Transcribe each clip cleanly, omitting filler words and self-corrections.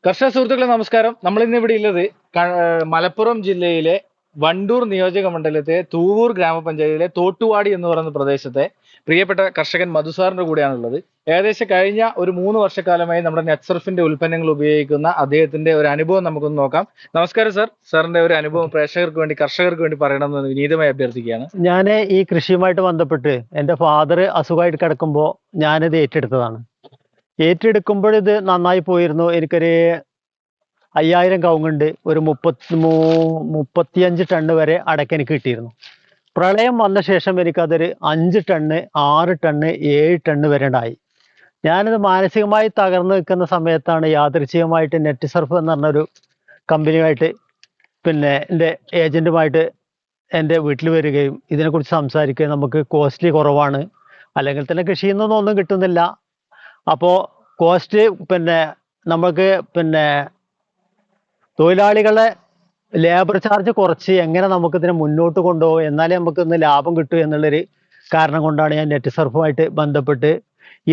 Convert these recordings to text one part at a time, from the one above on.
കർഷക സുഹൃത്തുക്കളെ നമസ്കാരം. നമ്മൾ ഇന്ന് ഇവിടെ ഉള്ളത് മലപ്പുറം ജില്ലയിലെ വണ്ടൂർ നിയോജക മണ്ഡലത്തെ തൂവൂർ ഗ്രാമപഞ്ചായത്തിലെ തോട്ടുവാടി എന്ന് പറയുന്ന പ്രദേശത്തെ പ്രിയപ്പെട്ട കർഷകൻ മധുസാറിന്റെ കൂടെയാണുള്ളത്. ഏകദേശം കഴിഞ്ഞ ഒരു 3 വർഷക്കാലമായി നമ്മുടെ നെറ്റ്സർഫിന്റെ ഉൽപ്പന്നങ്ങൾ ഉപയോഗിക്കുന്ന അദ്ദേഹത്തിന്റെ ഒരു അനുഭവം നമുക്കൊന്ന് നോക്കാം. നമസ്കാരം സാർ. സാറിന്റെ ഒരു അനുഭവം പ്രേക്ഷകർക്ക് വേണ്ടി, കർഷകർക്ക് വേണ്ടി പറയണമെന്ന് വിനീതമായി അഭ്യർത്ഥിക്കുകയാണ്. ഞാൻ ഈ കൃഷിയുമായിട്ട് ബന്ധപ്പെട്ട് എൻ്റെ ഫാദർ അസുഖമായിട്ട് കിടക്കുമ്പോൾ ഞാനിത് ഏറ്റെടുത്തതാണ്. ഏറ്റെടുക്കുമ്പോൾ ഇത് നന്നായി പോയിരുന്നു. എനിക്കൊരു 5000 കവുങ്ങുണ്ട്. ഒരു 35 ടണ്ണ് വരെ അടയ്ക്ക എനിക്ക് കിട്ടിയിരുന്നു. പ്രളയം വന്ന ശേഷം എനിക്കതൊരു 5 ടണ്ണ്, 6 ടണ്ണ്, 7 ടണ്ണ് വരെ ഉണ്ടായി. ഞാനിത് മാനസികമായി തകർന്നു നിൽക്കുന്ന സമയത്താണ് യാദൃച്ഛികമായിട്ട് നെറ്റ് സർഫ് എന്ന് പറഞ്ഞൊരു കമ്പനിയുമായിട്ട് എൻ്റെ ഏജൻറ്റുമായിട്ട് എൻ്റെ വീട്ടിൽ വരികയും ഇതിനെക്കുറിച്ച് സംസാരിക്കുകയും നമുക്ക് കോസ്റ്റ്ലി കുറവാണ്, അല്ലെങ്കിൽ തന്നെ കൃഷിയിൽ നിന്നൊന്നും ഒന്നും കിട്ടുന്നില്ല. അപ്പോൾ കോസ്റ്റ് നമുക്ക് തൊഴിലാളികളെ ലേബർ ചാർജ് കുറച്ച് എങ്ങനെ നമുക്കിതിനെ മുന്നോട്ട് കൊണ്ടുപോകും, എന്നാലേ നമുക്ക് ഇന്ന് ലാഭം കിട്ടൂ എന്നുള്ളൊരു കാരണം കൊണ്ടാണ് ഞാൻ നെറ്റ് സർഫുമായിട്ട് ബന്ധപ്പെട്ട്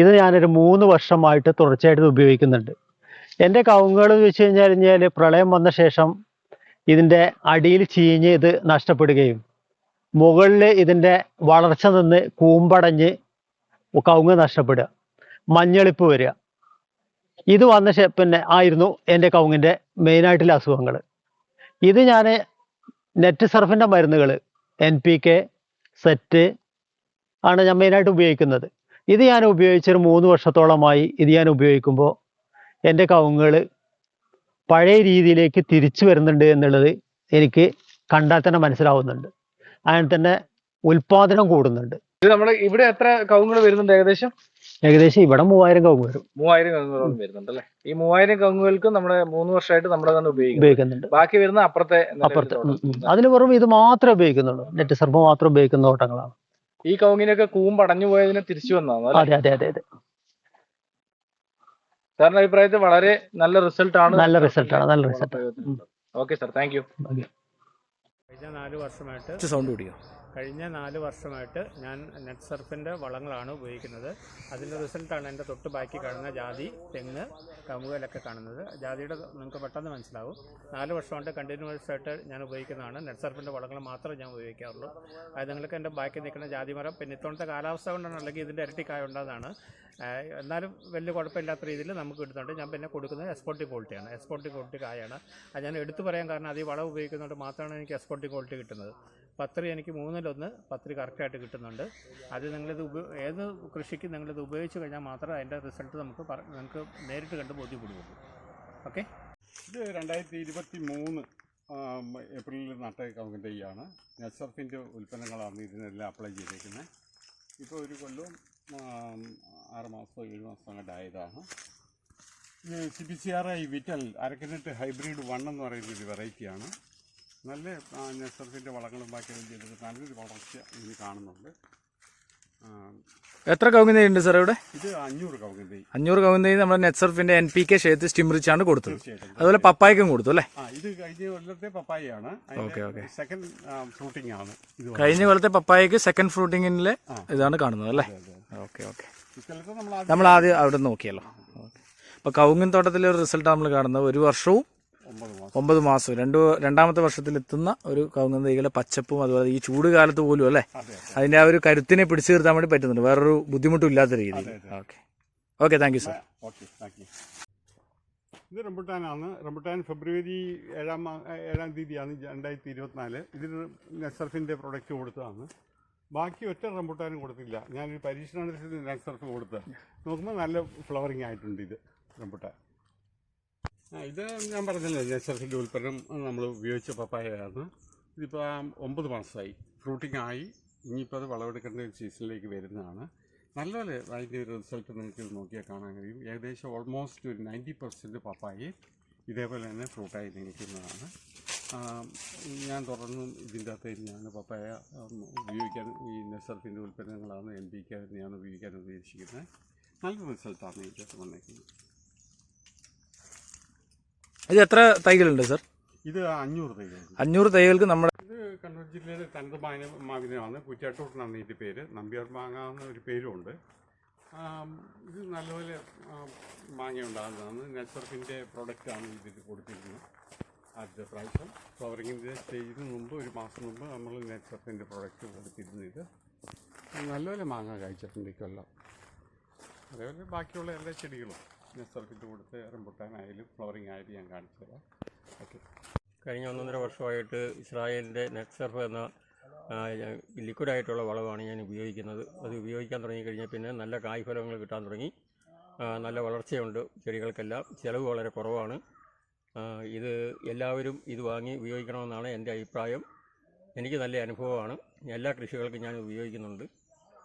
ഇത് ഞാനൊരു 3 വർഷമായിട്ട് തുടർച്ചയായിട്ട് ഉപയോഗിക്കുന്നുണ്ട്. എൻ്റെ കവുങ്ങുകൾ എന്ന് വെച്ച് കഴിഞ്ഞാൽ പ്രളയം വന്ന ശേഷം ഇതിൻ്റെ അടിയിൽ ചീഞ്ഞ് ഇത് നഷ്ടപ്പെടുകയും മുകളിൽ ഇതിൻ്റെ വളർച്ച നിന്ന് കൂമ്പടഞ്ഞ് കവുങ്ങ് നഷ്ടപ്പെടുക, മഞ്ഞളിപ്പ് വരിക, ഇത് വന്ന ആയിരുന്നു എൻ്റെ കവുങ്ങിൻ്റെ മെയിനായിട്ടുള്ള അസുഖങ്ങൾ. ഇത് ഞാൻ നെറ്റ് സർഫിൻ്റെ മരുന്നുകൾ NPK സെറ്റ് ആണ് ഞാൻ മെയിനായിട്ട് ഉപയോഗിക്കുന്നത്. ഇത് ഞാൻ ഉപയോഗിച്ചൊരു 3 വർഷത്തോളമായി. ഇത് ഞാൻ ഉപയോഗിക്കുമ്പോൾ എൻ്റെ കവുങ്ങുകൾ പഴയ രീതിയിലേക്ക് തിരിച്ചു വരുന്നുണ്ട് എന്നുള്ളത് എനിക്ക് കണ്ടാൽ തന്നെ മനസ്സിലാവുന്നുണ്ട്. അങ്ങനെ തന്നെ ഉൽപാദനം കൂടുന്നുണ്ട്. ഇത് നമ്മൾ ഇവിടെ എത്ര കവുങ്ങുകൾ വരുന്നുണ്ട്? ഏകദേശം ഇവിടെ 3000 കവുങ്ങ് വരും. 3000 കവുങ്ങുകളോളം വരുന്നുണ്ട് അല്ലേ? ഈ 3000 കവുങ്ങുകൾക്ക് നമ്മുടെ 3 വർഷമായിട്ട് നമ്മുടെ തന്നെ ഉപയോഗിക്കുന്നുണ്ട്. ബാക്കി വരുന്ന അപ്പുറത്തെ അതിന് വെറും ഇത് മാത്രമേ ഉപയോഗിക്കുന്നുള്ളൂ. നെറ്റ് സർഫ് മാത്രം ഉപയോഗിക്കുന്ന തോട്ടങ്ങളാണ്. ഈ കവുങ്ങിനൊക്കെ കൂമ്പടഞ്ഞു പോയതിനെ തിരിച്ചു വന്നതാണ്. അതെ അതെ അതെ അതെ. സാറിന്റെ അഭിപ്രായത്തിൽ വളരെ നല്ല റിസൾട്ട് ആണ്. നല്ല result. Okay sir, thank U. കഴിഞ്ഞ 4 വർഷമായിട്ട് സൗണ്ട് കൂടിയോ? കഴിഞ്ഞ 4 വർഷമായിട്ട് ഞാൻ നെറ്റ് സർഫിൻ്റെ വളങ്ങളാണ് ഉപയോഗിക്കുന്നത്. അതിൻ്റെ റിസൾട്ടാണ് എൻ്റെ തൊട്ട് ബാക്കി കാണുന്ന ജാതി, തെങ്ങ്, കമുകലൊക്കെ കാണുന്നത്. ജാതിയുടെ നിങ്ങൾക്ക് പെട്ടെന്ന് മനസ്സിലാവും. 4 വർഷമായിട്ട് കണ്ടിന്യൂസ് ആയിട്ട് ഞാൻ ഉപയോഗിക്കുന്നതാണ്. നെറ്റ് സർഫിൻ്റെ വളങ്ങൾ മാത്രമേ ഞാൻ ഉപയോഗിക്കാറുള്ളൂ. അത് നിങ്ങൾക്ക് എൻ്റെ ബാക്കി നിൽക്കുന്ന ജാതി മരം, പിന്നെ ഇത്തവണത്തെ കാലാവസ്ഥ കൊണ്ടാണ്, അല്ലെങ്കിൽ ഇതിൻ്റെ ഇരട്ടിക്കായ ഉണ്ടാകുന്നതാണ്. എന്നാലും വലിയ കുഴപ്പമില്ലാത്ത രീതിയിൽ നമുക്ക് കിട്ടുന്നുണ്ട്. ഞാൻ പിന്നെ കൊടുക്കുന്നത് എക്സ്പോർട്ടിംഗ് ക്വാളിറ്റിയാണ്. എക്സ്പോർട്ടിംഗ് ക്വാളിറ്റി കായാണ്. അത് ഞാൻ എടുത്തു പറയാൻ കാരണം അത് ഈ വളം ഉപയോഗിക്കുന്നതുകൊണ്ട് മാത്രമാണ് എനിക്ക് എക്സ്പോർട്ടിംഗ് ക്വാളിറ്റി കിട്ടുന്നത്. പത്രി എനിക്ക് 3-1 പത്രി കറക്റ്റായിട്ട് കിട്ടുന്നുണ്ട്. അത് നിങ്ങളിത് ഏത് കൃഷിക്ക് നിങ്ങളിത് ഉപയോഗിച്ച് കഴിഞ്ഞാൽ മാത്രമേ അതിൻ്റെ റിസൾട്ട് നിങ്ങൾക്ക് നേരിട്ട് കണ്ട് ബോധ്യപ്പെടുകയുള്ളൂ. ഓക്കെ. ഇത് 2023 ഏപ്രിലിൽ നട്ട കവുങ്ങിൻ്റെ തൈയാണ്. നെറ്റ് സർഫിൻ്റെ ഉൽപ്പന്നങ്ങളാണ് ഇതിനെല്ലാം അപ്ലൈ ചെയ്തേക്കുന്നത്. ഇപ്പോൾ ഒരു കൊല്ലം 6 മാസം 7 മാസം അങ്ങോട്ടായതാണ്. ഇത് CPCRI വിറ്റൽ അരക്കനെട്ട് ഹൈബ്രിഡ് 1 എന്ന് പറയുന്നൊരു വെറൈറ്റിയാണ്. നല്ല നെറ്റ് സർഫിൻ്റെ വളങ്ങളും ബാക്കിയും ചെയ്തിട്ട് നല്ലൊരു വളർച്ച ഇതിന് കാണുന്നുണ്ട്. എത്ര കവുങ്ങ് തൈ ഉണ്ട് സാർ ഇവിടെ? ഇത് 500 കവുങ്ങ് തൈ. 500 കവുങ്ങ് തൈ നമ്മുടെ നെറ്റ് സർഫിന്റെ NPK ഷേത്ത് സ്റ്റിംറിച്ചാണ് കൊടുത്തത്. അതുപോലെ പപ്പായക്കും കൊടുത്തു അല്ലേ? ഇത് കഴിഞ്ഞ കൊല്ലത്തെ പപ്പായയാണ്. സെക്കൻഡ് ഫ്രൂട്ടിംഗ് ആണ്. കഴിഞ്ഞ കൊല്ലത്തെ പപ്പായക്ക് സെക്കൻഡ് ഫ്രൂട്ടിങ്ങിലെ ഇതാണ് കാണുന്നത് അല്ലേ? ഓക്കെ. നമ്മൾ ആദ്യം അവിടെ നോക്കിയല്ലോ. അപ്പൊ കവുങ്ങിൻ തോട്ടത്തിലെ ഒരു റിസൾട്ട് നമ്മൾ കാണുന്നത് 1 വർഷവും 9 മാസവും രണ്ടാമത്തെ വർഷത്തിലെത്തുന്ന ഒരു കവുങ്ങ് തൈകളുടെ പച്ചപ്പും, അതുപോലെ ഈ ചൂട് കാലത്ത് പോലും അല്ലേ അതിന്റെ ആ ഒരു കരുത്തിനെ പിടിച്ചു നിർത്താൻ വേണ്ടി പറ്റുന്നുണ്ട്, വേറൊരു ബുദ്ധിമുട്ടും ഇല്ലാത്ത രീതിയിൽ. Okay, thank you sir. ഇത് റംബുട്ടാനാണ്. റംബുട്ടാൻ ഫെബ്രുവരി 7-ാം തീയതിയാണ് 2024. ഇതിന് നെറ്റ് സർഫിൻ്റെ പ്രൊഡക്റ്റ് കൊടുത്തതാണ്. ബാക്കി ഒറ്റ റംബുട്ടാനും കൊടുത്തില്ല. ഞാനൊരു പരീക്ഷണാന്തരത്തിൽ നെറ്റ് സർഫ് കൊടുത്തത് നോക്കുമ്പോൾ നല്ല ഫ്ലവറിങ് ആയിട്ടുണ്ട് ഇത് റംബുട്ടാൻ. ഇത് ഞാൻ പറഞ്ഞല്ലോ, നെറ്റ് സർഫിൻ്റെ ഉൽപ്പന്നം നമ്മൾ ഉപയോഗിച്ച പപ്പായയാണ്. ഇതിപ്പോൾ 9 മാസമായി, ഫ്രൂട്ടിംഗ് ആയി. ഇനിയിപ്പോൾ അത് വിളവെടുക്കേണ്ട ഒരു സീസണിലേക്ക് വരുന്നതാണ്. നല്ലപോലെ അതിൻ്റെ ഒരു റിസൾട്ട് നിങ്ങൾക്ക് നോക്കിയാൽ കാണാൻ കഴിയും. ഏകദേശം ഓൾമോസ്റ്റ് ഒരു 90% പപ്പായ ഇതേപോലെ തന്നെ ഫ്രൂട്ടായി നിൽക്കുന്നതാണ്. ഞാൻ തുടർന്നും ഇതിൻ്റെ അകത്ത് തന്നെയാണ് പപ്പായ ഉപയോഗിക്കാൻ, ഈ നെറ്റ് സർഫിൻ്റെ ഉൽപ്പന്നങ്ങളാണ് NPK ഞാൻ ഉപയോഗിക്കാൻ ഉദ്ദേശിക്കുന്നത്. നല്ല റിസൾട്ടാണ് ഇതിനകത്ത് വന്നിരിക്കുന്നത്. ഇത് എത്ര തൈകളുണ്ട് സാർ? ഇത് 500 തൈകൾ. 500 തൈകൾക്ക് നമ്മുടെ ഇത് കണ്ണൂർ ജില്ലയിലെ തനത് മാവിനാണ്. കുറ്റാട്ടൂട്ടിനാണ് ഇതിൻ്റെ പേര്. നമ്പ്യാർ മാങ്ങ എന്ന ഒരു പേരുമുണ്ട്. ഇത് നല്ലപോലെ മാങ്ങ ഉണ്ടാകുന്നതാണ്. നെറ്റ്വർക്കിൻ്റെ പ്രൊഡക്റ്റാണ് ഇതിൽ കൊടുത്തിരിക്കുന്നത്. ആദ്യത്തെ പ്രാവശ്യം ഫ്ലവറിങ്ങിൻ്റെ സ്റ്റേജിന് മുമ്പ് ഒരു മാസം മുമ്പ് നമ്മൾ നെറ്റ്വർക്കിൻ്റെ പ്രൊഡക്റ്റ് കൊടുത്തിരുന്നു. ഇത് നല്ലപോലെ മാങ്ങ കഴിച്ചിട്ടുണ്ട് ഈ കൊല്ലം. അതേപോലെ ബാക്കിയുള്ള എല്ലാ ചെടികളും നെറ്റ്വർക്കിൻ്റെ കൊടുത്ത് റംബുട്ടാനായാലും ഫ്ലവറിങ് ആയാലും ഞാൻ കാണിച്ചു തരാം. ഓക്കെ. കഴിഞ്ഞ 1.5 വർഷമായിട്ട് ഇസ്രായേലിൻ്റെ നെറ്റ്സർഫ് എന്ന ലിക്വിഡായിട്ടുള്ള വളമാണ് ഞാൻ ഉപയോഗിക്കുന്നത്. അത് ഉപയോഗിക്കാൻ തുടങ്ങിക്കഴിഞ്ഞാൽ പിന്നെ നല്ല കായ്ഫലങ്ങൾ കിട്ടാൻ തുടങ്ങി. നല്ല വളർച്ചയുണ്ട് ചെടികൾക്കെല്ലാം. ചിലവ് വളരെ കുറവാണ്. ഇത് എല്ലാവരും ഇത് വാങ്ങി ഉപയോഗിക്കണമെന്നാണ് എൻ്റെ അഭിപ്രായം. എനിക്ക് നല്ല അനുഭവമാണ്. എല്ലാ കൃഷികൾക്കും ഞാൻ ഉപയോഗിക്കുന്നുണ്ട്.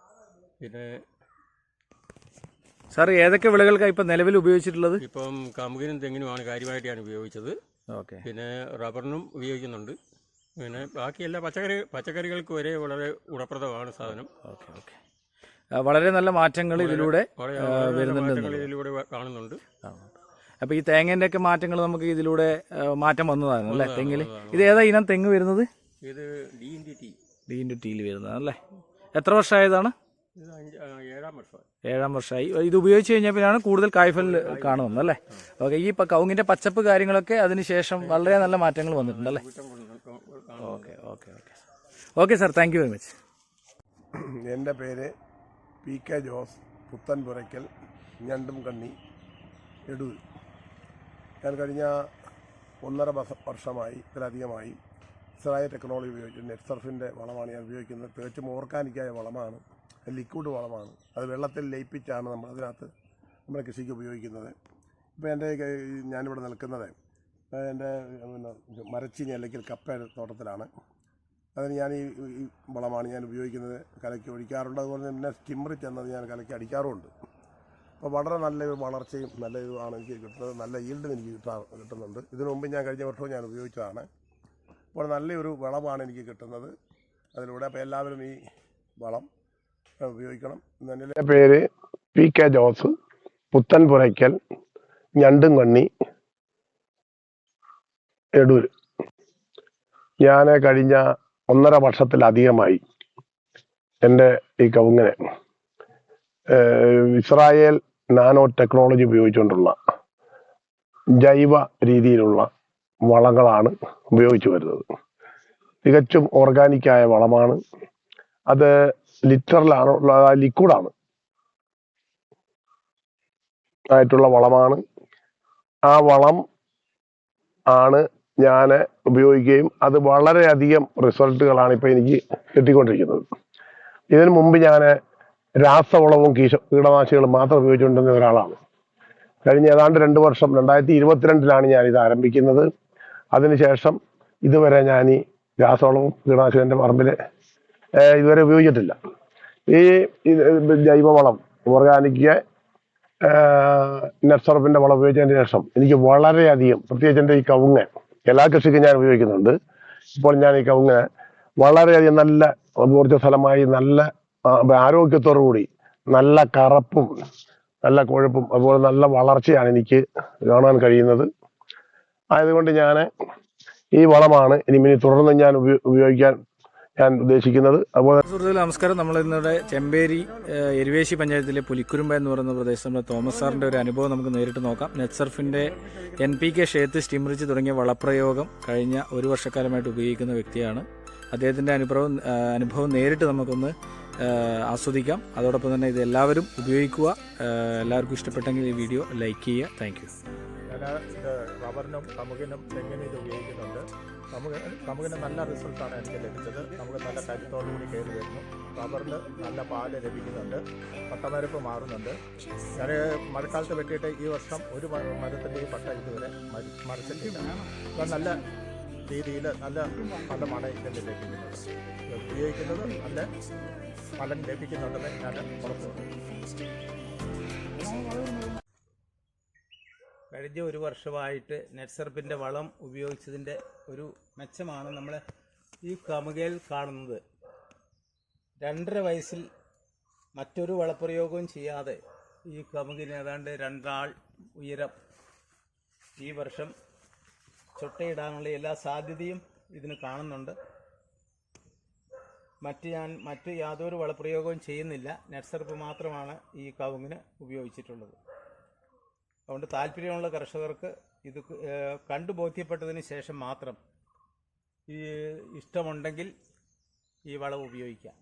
പിന്നെ സാർ ഏതൊക്കെ വിളകൾക്കാണ് ഇപ്പം നിലവിൽ ഉപയോഗിച്ചിട്ടുള്ളത്? ഇപ്പം കമുകിനും തെങ്ങിനുമാണ് കാര്യമായിട്ട് ഞാൻ ഉപയോഗിച്ചത്. ഓക്കെ. പിന്നെ റബ്ബറിനും ഉപയോഗിക്കുന്നുണ്ട്. പിന്നെ ബാക്കി എല്ലാ പച്ചക്കറികൾക്ക് വരെ വളരെ ഗുണപ്രദമാണ് സാധനം. Okay okay. വളരെ നല്ല മാറ്റങ്ങൾ ഇതിലൂടെ വരുന്നുണ്ട്, ഇതിലൂടെ കാണുന്നുണ്ട്. അപ്പോൾ ഈ തേങ്ങേൻ്റെ ഒക്കെ മാറ്റങ്ങൾ നമുക്ക് ഇതിലൂടെ മാറ്റം വന്നതാണ് അല്ലേ തെങ്ങിൽ? ഇത് ഏതാ ഇനം തെങ്ങ് വരുന്നത്? ഇത് D&T വരുന്നതാണല്ലേ. എത്ര വർഷമായതാണ്? ഇത് 7ാം വർഷമായി. 7ാം വർഷമായി. ഇത് ഉപയോഗിച്ച് കഴിഞ്ഞാൽ പിന്നെയാണ് കൂടുതൽ കായ്ഫൽ കാണുന്നത് അല്ലേ? ഓക്കെ. ഈ കവുങ്ങിൻ്റെ പച്ചപ്പ് കാര്യങ്ങളൊക്കെ അതിനുശേഷം വളരെ നല്ല മാറ്റങ്ങൾ വന്നിട്ടുണ്ടല്ലേ? Okay okay okay okay sir, thank you very much. എൻ്റെ പേര് PK ജോസ്, പുത്തൻപുരയ്ക്കൽ, ഞണ്ടുംകണ്ണി, എടൂർ. ഞാൻ കഴിഞ്ഞ 1.5 വർഷമായി ഇതിലധികമായി ഇസ്രായേൽ ടെക്നോളജി ഉപയോഗിച്ച് നെറ്റ്സർഫിൻ്റെ വളമാണ് ഞാൻ ഉപയോഗിക്കുന്നത്. തികച്ചും ഓർഗാനിക്കായ വളമാണ്, ലിക്വിഡ് വളമാണ്. അത് വെള്ളത്തിൽ ലയിപ്പിച്ചാണ് നമ്മൾ അതിനകത്ത് നമ്മുടെ കൃഷിക്ക് ഉപയോഗിക്കുന്നത്. ഇപ്പോൾ എൻ്റെ ഞാനിവിടെ നിൽക്കുന്നത് എൻ്റെ മരച്ചീനി അല്ലെങ്കിൽ കപ്പ തോട്ടത്തിലാണ്. അതിന് ഞാൻ ഈ വളമാണ് ഞാൻ ഉപയോഗിക്കുന്നത്. കലക്കി ഒഴിക്കാറുണ്ട്. അതുപോലെ തന്നെ സ്റ്റിമ്മറിൽ ചെന്നത് ഞാൻ കലക്കി അടിക്കാറുമുണ്ട്. അപ്പോൾ വളരെ നല്ലൊരു വളർച്ചയും നല്ല ഇതുമാണ് എനിക്ക് കിട്ടുന്നത്. നല്ല ഈൽഡും എനിക്ക് കിട്ടുന്നുണ്ട്. ഇതിനു മുമ്പ് ഞാൻ കഴിഞ്ഞ വർഷവും ഞാൻ ഉപയോഗിച്ചതാണ്. അപ്പോൾ നല്ലൊരു വളമാണ് എനിക്ക് കിട്ടുന്നത് അതിലൂടെ. അപ്പോൾ എല്ലാവരും ഈ വളം ഉപയോഗിക്കണം. എൻ്റെ പേര് PK ജോസ്, പുത്തൻപുരയ്ക്കൽ, ഞണ്ടുംകണ്ണി, എടൂർ. ഞാൻ കഴിഞ്ഞ 1.5 വർഷത്തിലധികമായി എൻ്റെ ഈ കവുങ്ങിന് ഇസ്രായേൽ നാനോ ടെക്നോളജി ഉപയോഗിച്ചുകൊണ്ടുള്ള ജൈവ രീതിയിലുള്ള വളങ്ങളാണ് ഉപയോഗിച്ചു വരുന്നത്. തികച്ചും ഓർഗാനിക്കായ വളമാണ്. അത് ലിറ്ററിലാണ്, ലിക്വിഡാണ് ആയിട്ടുള്ള വളമാണ്. ആ വളം ആണ് ഞാൻ ഉപയോഗിക്കുകയും അത് വളരെയധികം റിസൾട്ടുകളാണ് ഇപ്പോൾ എനിക്ക് കിട്ടിക്കൊണ്ടിരിക്കുന്നത്. ഇതിനു മുമ്പ് ഞാൻ രാസവളവും കീടനാശിനികളും മാത്രം ഉപയോഗിച്ചുകൊണ്ടിരുന്ന ഒരാളാണ്. കഴിഞ്ഞ ഏതാണ്ട് 2 വർഷം 2022 ഞാനിത് ആരംഭിക്കുന്നത്. അതിനുശേഷം ഇതുവരെ ഞാൻ ഈ രാസവളവും കീടനാശിനി എൻ്റെ പറമ്പിൽ ഇതുവരെ ഉപയോഗിച്ചിട്ടില്ല. ഈ ജൈവവളം ഓർഗാനിക് നെറ്റ്സർഫിൻ്റെ വളം ഉപയോഗിച്ചതിന് ശേഷം എനിക്ക് വളരെയധികം, പ്രത്യേകിച്ച് എൻ്റെ ഈ കവുങ്ങ്, എല്ലാ കൃഷിക്കും ഞാൻ ഉപയോഗിക്കുന്നുണ്ട്. ഇപ്പോൾ ഞാൻ ഈ കവുങ്ങ് വളരെയധികം നല്ല ഊർജ്ജസ്വലമായി നല്ല ആരോഗ്യത്തോടു കൂടി നല്ല കറുപ്പും നല്ല കൊഴുപ്പും അതുപോലെ നല്ല വളർച്ചയാണ് എനിക്ക് കാണാൻ കഴിയുന്നത്. ആയതുകൊണ്ട് ഞാൻ ഈ വളമാണ് ഇനി തുടർന്ന് ഞാൻ ഉപയോഗിക്കാൻ ഞാൻ ഉദ്ദേശിക്കുന്നത്. അതുപോലെ സുഹൃത്തുക്കളെ നമസ്കാരം. നമ്മൾ ഇന്നിവിടെ ചെമ്പേരി എരുവേശി പഞ്ചായത്തിലെ പുലിക്കുരുമ്പ എന്ന് പറയുന്ന പ്രദേശത്ത് നമ്മുടെ തോമസ് സാറിൻ്റെ ഒരു അനുഭവം നമുക്ക് നേരിട്ട് നോക്കാം. നെറ്റ്സർഫിൻ്റെ NPK ഷേത്ത് സ്റ്റിംറിച്ച് തുടങ്ങിയ വളപ്രയോഗം കഴിഞ്ഞ 1 വർഷക്കാലമായിട്ട് ഉപയോഗിക്കുന്ന വ്യക്തിയാണ്. അദ്ദേഹത്തിൻ്റെ അനുഭവം നേരിട്ട് നമുക്കൊന്ന് ആസ്വദിക്കാം. അതോടൊപ്പം തന്നെ ഇത് എല്ലാവരും ഉപയോഗിക്കുക. എല്ലാവർക്കും ഇഷ്ടപ്പെട്ടെങ്കിൽ ഈ വീഡിയോ ലൈക്ക് ചെയ്യുക. Thank you. ഞാൻ ഇത് റബ്ബറിനും കമുകിനും തെങ്ങിനും ഇത് ഉപയോഗിക്കുന്നുണ്ട്. കമുകിന് നല്ല റിസൾട്ടാണ് എനിക്ക് ലഭിച്ചത്. നമുക്ക് നല്ല കരുത്തോടുകൂടി കയറി വരുന്നു. റബ്ബറിന് നല്ല പാല് ലഭിക്കുന്നുണ്ട്. പട്ടമരപ്പ് മാറുന്നുണ്ട്. ഞാൻ മഴക്കാലത്ത് വെട്ടിയിട്ട് ഈ വർഷം ഒരു മരത്തിൻ്റെയും പട്ട ഇതുവരെ മറിച്ചിട്ടില്ല. അപ്പം നല്ല രീതിയിൽ നല്ല ഫലമാണ് ഇതിൻ്റെ ലഭിക്കുന്നത്. ഉപയോഗിക്കുന്നത് നല്ല ഫലം ലഭിക്കുന്നുണ്ടെന്ന് ഞാൻ ഉറപ്പുവരുന്നു. കഴിഞ്ഞ 1 വർഷമായിട്ട് നെറ്റ്സർഫിൻ്റെ വളം ഉപയോഗിച്ചതിൻ്റെ ഒരു മെച്ചമാണ് നമ്മൾ ഈ കമുകയിൽ കാണുന്നത്. 2.5 വയസ്സിൽ മറ്റൊരു വളപ്രയോഗവും ചെയ്യാതെ ഈ കമുകിന് ഏതാണ്ട് 2 ആൾ ഉയരം ഈ വർഷം ചൊട്ടയിടാനുള്ള എല്ലാ സാധ്യതയും ഇതിന് കാണുന്നുണ്ട്. മറ്റ് യാതൊരു വളപ്രയോഗവും ചെയ്യുന്നില്ല. നെറ്റ്സർപ്പ് മാത്രമാണ് ഈ കവുങ്ങിന് ഉപയോഗിച്ചിട്ടുള്ളത്. അതുകൊണ്ട് താല്പര്യമുള്ള കർഷകർക്ക് ഇത് കണ്ടു ബോധ്യപ്പെട്ടതിന് ശേഷം മാത്രം ഈ ഇഷ്ടമുണ്ടെങ്കിൽ ഈ വളം ഉപയോഗിക്കാം.